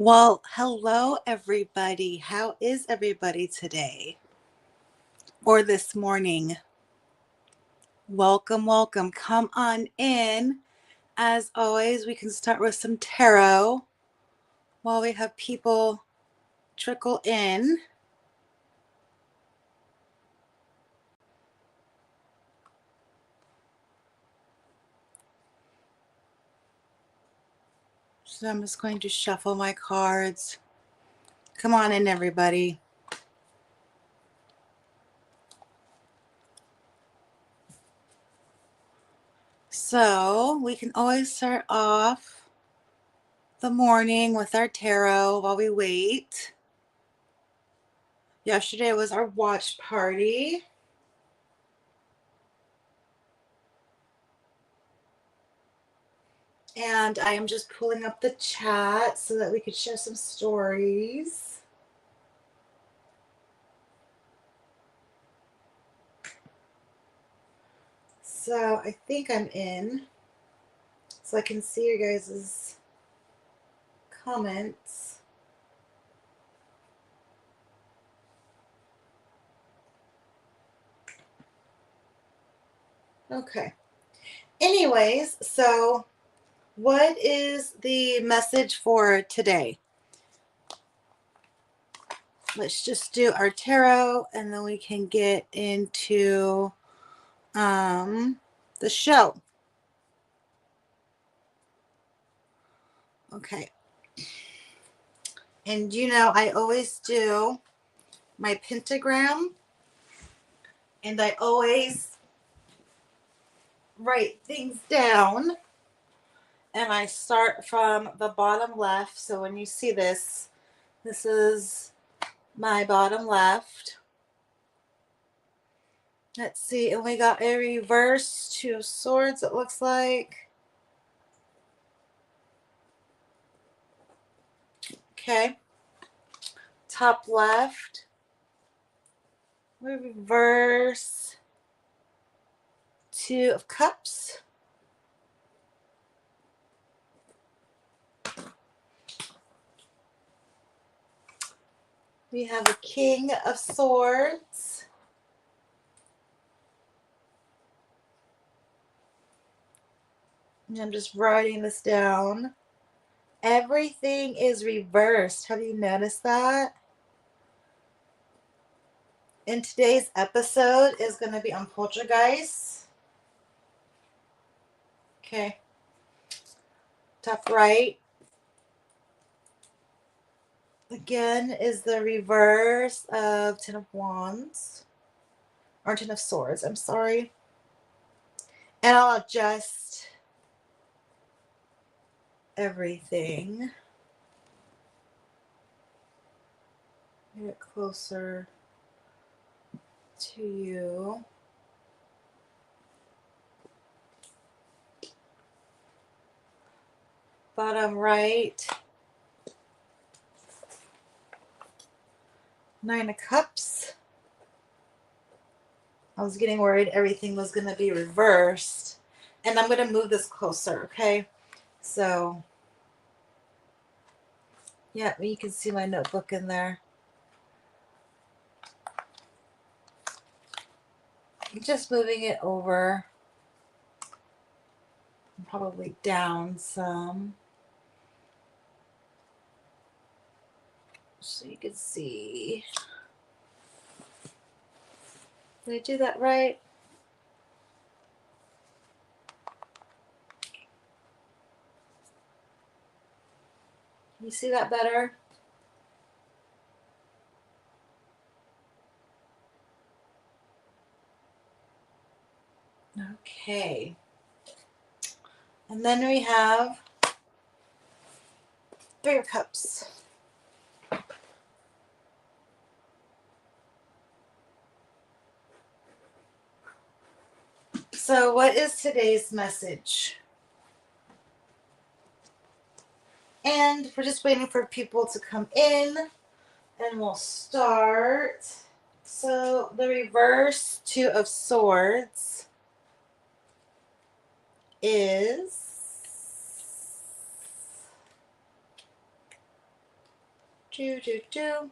Well, hello everybody. How is everybody today or this morning? Welcome, welcome. Come on in. As always, we can start with some tarot while we have people trickle in. So I'm just going to shuffle my cards. Come on in, everybody. So we can always start off the morning with our tarot while we wait. Yesterday was our watch party. And I am just pulling up the chat so that we could share some stories. So I think I'm in, so I can see your guys' comments. Okay. Anyways, so what is the message for today? Let's just do our tarot and then we can get into the show. Okay. And I always do my pentagram and I always write things down. And I start from the bottom left. So when you see this, this is my bottom left. Let's see, and we got a reverse Two of Swords, it looks like. Okay. Top left. We reverse Two of Cups. We have a King of Swords. And I'm just writing this down. Everything is reversed. Have you noticed that? And today's episode is going to be on Poltergeist. Okay. Top right. Again is the reverse of Ten of Wands. Or Ten of Swords, I'm sorry. And I'll adjust everything. Get closer to you. Bottom right. Nine of Cups. I was getting worried everything was going to be reversed. And I'm going to move this closer, okay? So, yeah, you can see my notebook in there. Just moving it over. Probably down some. So you can see. Did I do that right? Can you see that better? Okay. And then we have Three of Cups. So what is today's message? And we're just waiting for people to come in and we'll start. So the reverse Two of Swords is Do, do, do.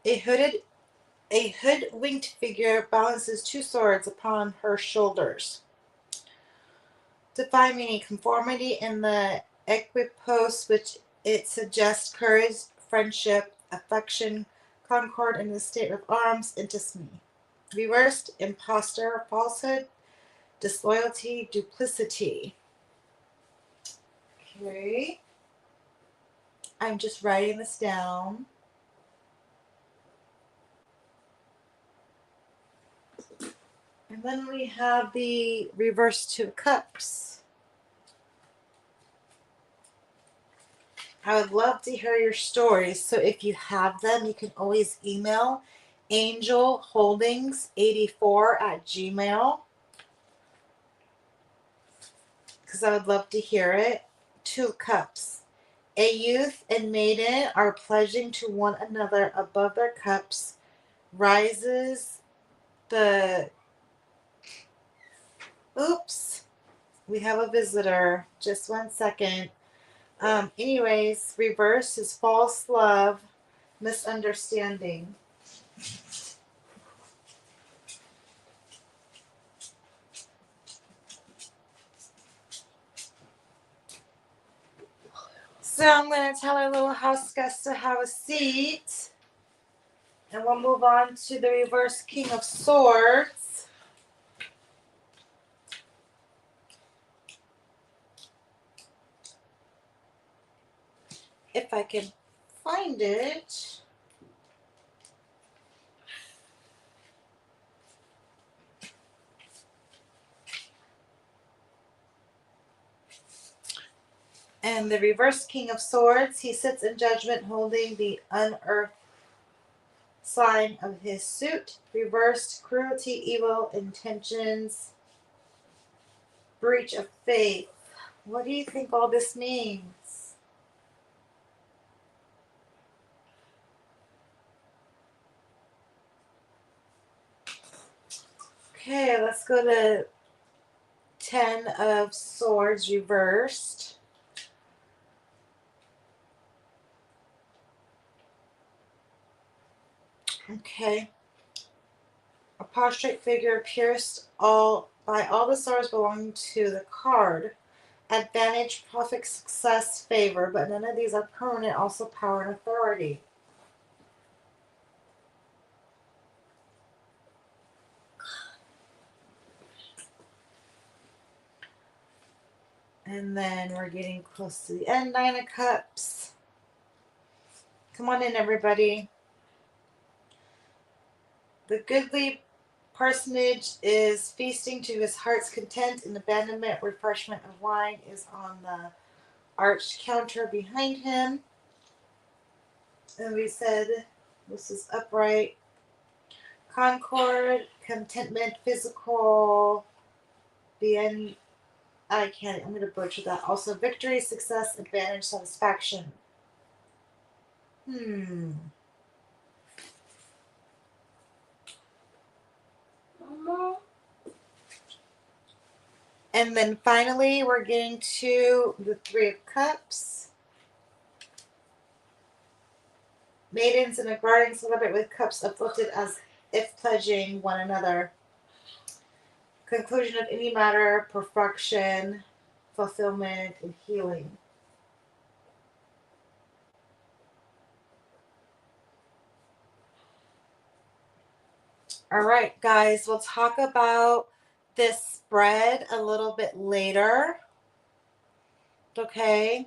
A hoodwinked figure balances two swords upon her shoulders. Defining conformity in the equipoise, which it suggests courage, friendship, affection, concord in the state of arms, intimacy. Reversed, impostor, falsehood, disloyalty, duplicity. Okay. I'm just writing this down. And then we have the reverse two cups. I would love to hear your stories. So if you have them, you can always email angelholdings84@gmail, because I would love to hear it. Two cups. A youth and maiden are pledging to one another above their cups. Rises the. Oops. We have a visitor. Just 1 second. Anyways, reverse is false love, misunderstanding. So I'm going to tell our little house guests to have a seat. And we'll move on to the reverse King of Swords. If I can find it. And the reverse King of Swords, he sits in judgment holding the unearthed sign of his suit. Reversed cruelty, evil intentions, breach of faith. What do you think all this means? Okay, let's go to 10 of Swords reversed. Okay. A prostrate figure pierced by all the swords belonging to the card. Advantage, profit, success, favor, but none of these are permanent. Also power and authority. And then we're getting close to the end. 9 of Cups. Come on in, everybody. The goodly personage is feasting to his heart's content, and abandonment, refreshment of wine is on the arched counter behind him. And we said this is upright. Concord, contentment, physical, I'm going to butcher that. Also, victory, success, advantage, satisfaction. And then finally, we're getting to the Three of Cups. Maidens in a garden celebrate with cups uplifted as if pledging one another. Conclusion of any matter, perfection, fulfillment, and healing. All right, guys, we'll talk about this spread a little bit later. Okay.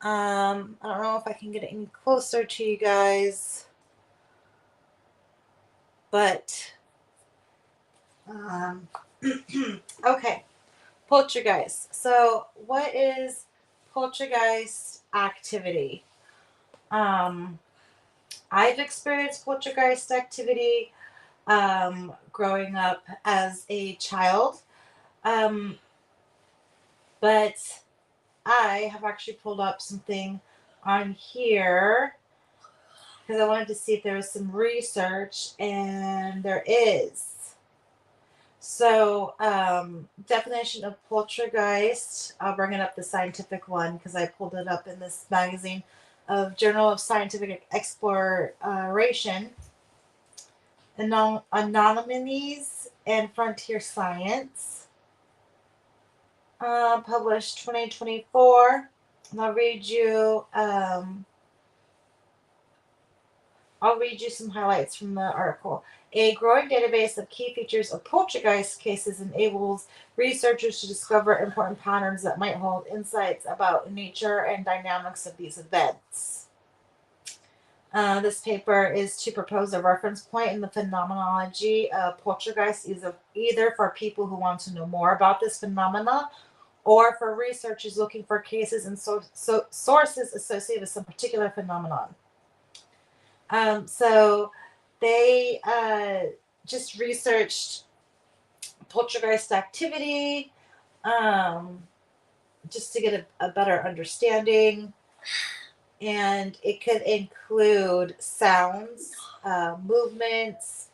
I don't know if I can get any closer to you guys, but okay. Poltergeist. So, what is poltergeist activity? I've experienced poltergeist activity growing up as a child, but I have actually pulled up something on here because I wanted to see if there was some research, and there is. So, definition of poltergeist, I'll bring it up the scientific one because I pulled it up in this magazine of Journal of Scientific Exploration, Anomalies and Frontier Science, published 2024. And I'll read you some highlights from the article. A growing database of key features of poltergeist cases enables researchers to discover important patterns that might hold insights about nature and dynamics of these events. This paper is to propose a reference point in the phenomenology of poltergeist, either for people who want to know more about this phenomena or for researchers looking for cases and sources associated with some particular phenomenon. So they just researched poltergeist activity, just to get a better understanding. And it could include sounds, movements.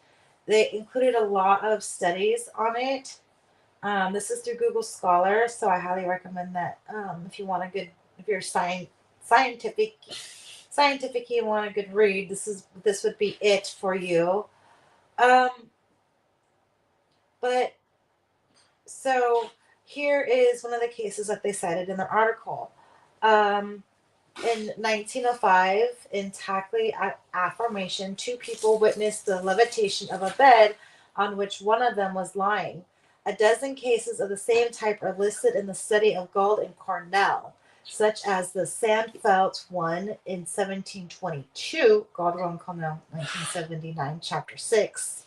They included a lot of studies on it. This is through Google Scholar, so I highly recommend that if you want a good, if you're scientific you want a good read, this would be it for you. Um, but so here is one of the cases that they cited in the article. In 1905, in Tackley Affirmation, two people witnessed the levitation of a bed on which one of them was lying. A dozen cases of the same type are listed in the study of Gould and Cornell, such as the Sandfelt one in 1722, Gould and Cornell, 1979, Chapter 6,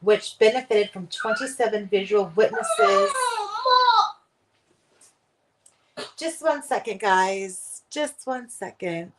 which benefited from 27 visual witnesses. Just one second, guys. Just one second.